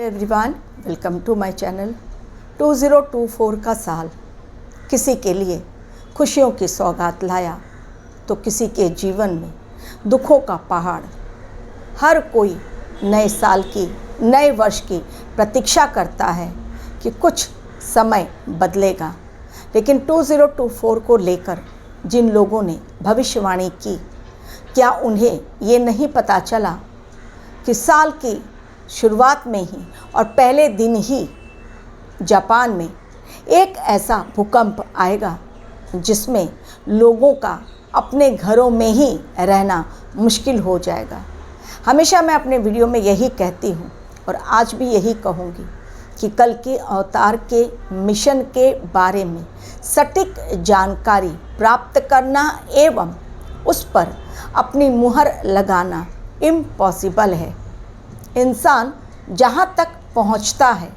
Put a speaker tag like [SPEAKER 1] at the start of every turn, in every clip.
[SPEAKER 1] Everyone, welcome to my channel. 2024 का साल किसी के लिए खुशियों की सौगात लाया तो किसी के जीवन में दुखों का पहाड़। हर कोई नए साल की, नए वर्ष की प्रतीक्षा करता है कि कुछ समय बदलेगा, लेकिन 2024 को लेकर जिन लोगों ने भविष्यवाणी की, क्या उन्हें ये नहीं पता चला कि साल की शुरुआत में ही और पहले दिन ही जापान में एक ऐसा भूकंप आएगा जिसमें लोगों का अपने घरों में ही रहना मुश्किल हो जाएगा। हमेशा मैं अपने वीडियो में यही कहती हूँ और आज भी यही कहूँगी कि कल के अवतार के मिशन के बारे में सटीक जानकारी प्राप्त करना एवं उस पर अपनी मुहर लगाना इम्पॉसिबल है। इंसान जहाँ तक पहुँचता है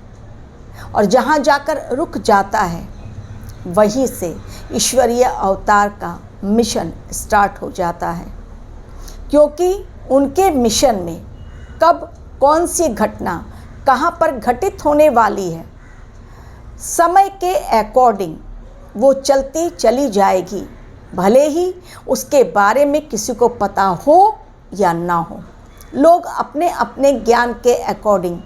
[SPEAKER 1] और जहाँ जाकर रुक जाता है, वहीं से ईश्वरीय अवतार का मिशन स्टार्ट हो जाता है, क्योंकि उनके मिशन में कब कौन सी घटना कहाँ पर घटित होने वाली है, समय के अकॉर्डिंग वो चलती चली जाएगी, भले ही उसके बारे में किसी को पता हो या ना हो। लोग अपने अपने ज्ञान के अकॉर्डिंग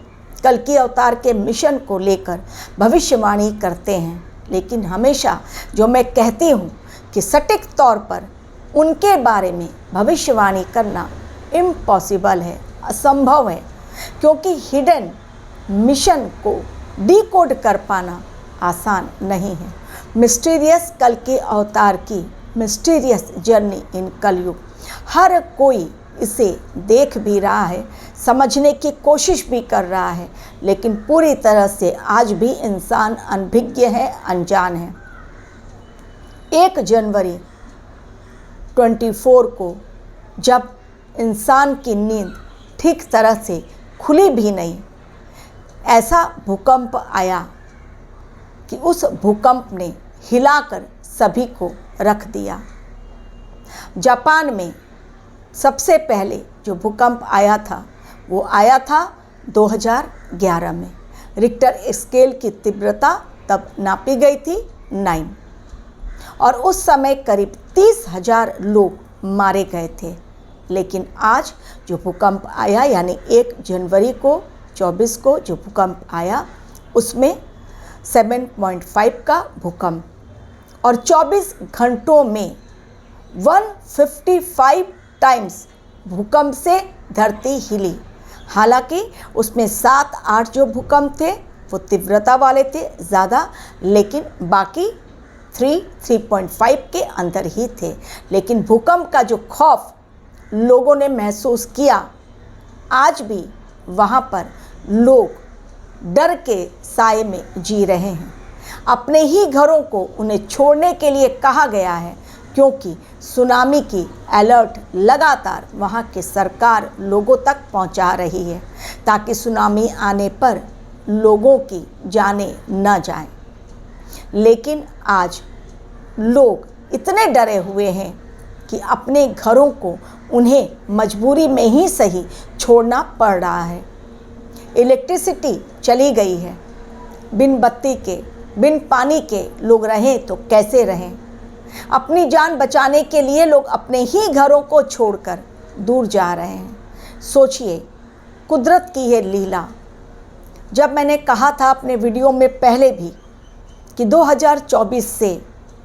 [SPEAKER 1] कल की अवतार के मिशन को लेकर भविष्यवाणी करते हैं, लेकिन हमेशा जो मैं कहती हूँ कि सटीक तौर पर उनके बारे में भविष्यवाणी करना इम्पॉसिबल है, असंभव है, क्योंकि हिडन मिशन को डिकोड कर पाना आसान नहीं है। मिस्टीरियस कल के अवतार की मिस्टीरियस जर्नी इन कलयुग, हर कोई इसे देख भी रहा है, समझने की कोशिश भी कर रहा है, लेकिन पूरी तरह से आज भी इंसान अनभिज्ञ है, अनजान है। 1 जनवरी 24 को जब इंसान की नींद ठीक तरह से खुली भी नहीं, ऐसा भूकंप आया कि उस भूकंप ने हिलाकर सभी को रख दिया। जापान में सबसे पहले जो भूकंप आया था वो आया था 2011 में। रिक्टर स्केल की तीव्रता तब नापी गई थी 9 और उस समय करीब 30,000 लोग मारे गए थे। लेकिन आज जो भूकंप आया, यानी 1 जनवरी को 24 को जो भूकंप आया, उसमें 7.5 का भूकंप और 24 घंटों में 155 टाइम्स भूकंप से धरती हिली। हालांकि उसमें 7-8 जो भूकंप थे वो तीव्रता वाले थे ज़्यादा, लेकिन बाकी 3.5 के अंदर ही थे। लेकिन भूकंप का जो खौफ लोगों ने महसूस किया, आज भी वहाँ पर लोग डर के साए में जी रहे हैं। अपने ही घरों को उन्हें छोड़ने के लिए कहा गया है, क्योंकि सुनामी की अलर्ट लगातार वहाँ की सरकार लोगों तक पहुँचा रही है, ताकि सुनामी आने पर लोगों की जानें न जाएं। लेकिन आज लोग इतने डरे हुए हैं कि अपने घरों को उन्हें मजबूरी में ही सही छोड़ना पड़ रहा है। इलेक्ट्रिसिटी चली गई है, बिन बत्ती के, बिन पानी के लोग रहें तो कैसे रहें। अपनी जान बचाने के लिए लोग अपने ही घरों को छोड़कर दूर जा रहे हैं। सोचिए, कुदरत की ये लीला। जब मैंने कहा था अपने वीडियो में पहले भी कि 2024 से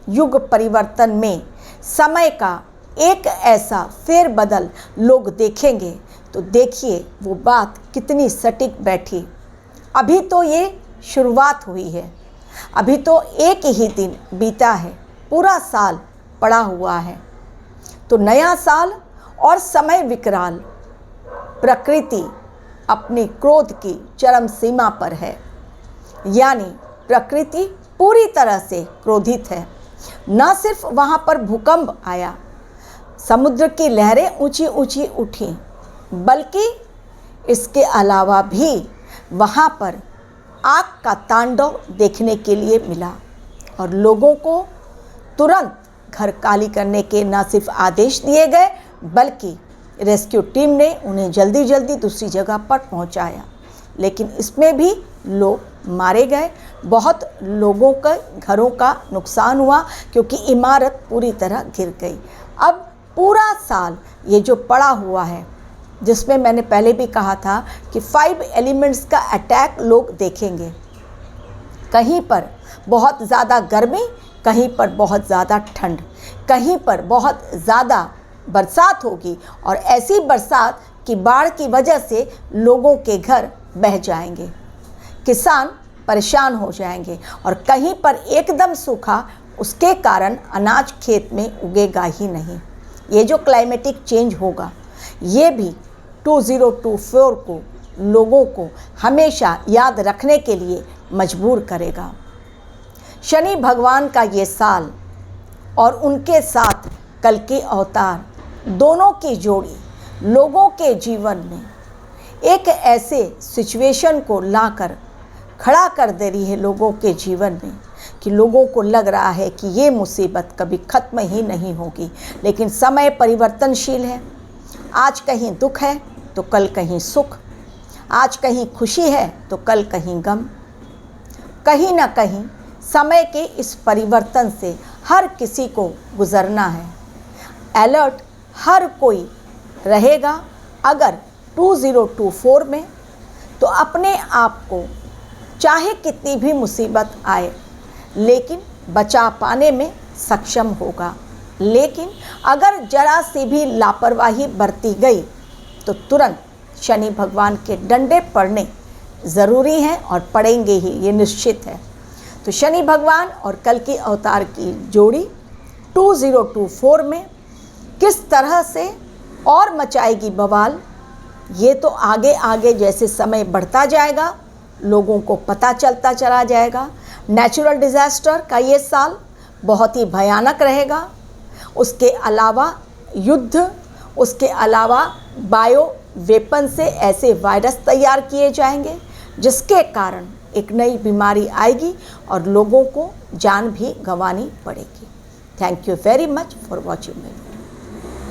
[SPEAKER 1] युग परिवर्तन में समय का एक ऐसा फेरबदल लोग देखेंगे, तो देखिए वो बात कितनी सटीक बैठी। अभी तो ये शुरुआत हुई है, अभी तो एक ही दिन बीता है, पूरा साल पड़ा हुआ है। तो नया साल और समय विकराल। प्रकृति अपनी क्रोध की चरम सीमा पर है, यानी प्रकृति पूरी तरह से क्रोधित है। न सिर्फ वहाँ पर भूकंप आया, समुद्र की लहरें ऊंची ऊंची उठी, बल्कि इसके अलावा भी वहाँ पर आग का तांडव देखने के लिए मिला और लोगों को तुरंत घर खाली करने के न सिर्फ आदेश दिए गए, बल्कि रेस्क्यू टीम ने उन्हें जल्दी जल्दी दूसरी जगह पर पहुंचाया। लेकिन इसमें भी लोग मारे गए, बहुत लोगों के घरों का नुकसान हुआ क्योंकि इमारत पूरी तरह गिर गई। अब पूरा साल ये जो पड़ा हुआ है, जिसमें मैंने पहले भी कहा था कि 5 एलिमेंट्स का अटैक लोग देखेंगे। कहीं पर बहुत ज़्यादा गर्मी, कहीं पर बहुत ज़्यादा ठंड, कहीं पर बहुत ज़्यादा बरसात होगी और ऐसी बरसात कि बाढ़ की वजह से लोगों के घर बह जाएंगे, किसान परेशान हो जाएंगे और कहीं पर एकदम सूखा, उसके कारण अनाज खेत में उगेगा ही नहीं। ये जो क्लाइमेटिक चेंज होगा, ये भी 2024 को लोगों को हमेशा याद रखने के लिए मजबूर करेगा। शनि भगवान का ये साल और उनके साथ कल के अवतार, दोनों की जोड़ी लोगों के जीवन में एक ऐसे सिचुएशन को लाकर खड़ा कर दे रही है लोगों के जीवन में कि लोगों को लग रहा है कि ये मुसीबत कभी ख़त्म ही नहीं होगी। लेकिन समय परिवर्तनशील है। आज कहीं दुख है तो कल कहीं सुख, आज कहीं खुशी है तो कल कहीं गम। कहीं ना कहीं समय के इस परिवर्तन से हर किसी को गुजरना है। अलर्ट हर कोई रहेगा। अगर 2024 में तो अपने आप को चाहे कितनी भी मुसीबत आए लेकिन बचा पाने में सक्षम होगा। लेकिन अगर जरा सी भी लापरवाही बरती गई तो तुरंत शनि भगवान के डंडे पड़ने ज़रूरी हैं और पड़ेंगे ही, ये निश्चित है। तो शनि भगवान और कल की अवतार की जोड़ी 2024 में किस तरह से और मचाएगी बवाल, ये तो आगे आगे जैसे समय बढ़ता जाएगा लोगों को पता चलता चला जाएगा। नेचुरल डिज़ास्टर का ये साल बहुत ही भयानक रहेगा। उसके अलावा युद्ध, उसके अलावा बायो वेपन से ऐसे वायरस तैयार किए जाएंगे जिसके कारण एक नई बीमारी आएगी और लोगों को जान भी गंवानी पड़ेगी। Thank you very much for watching me.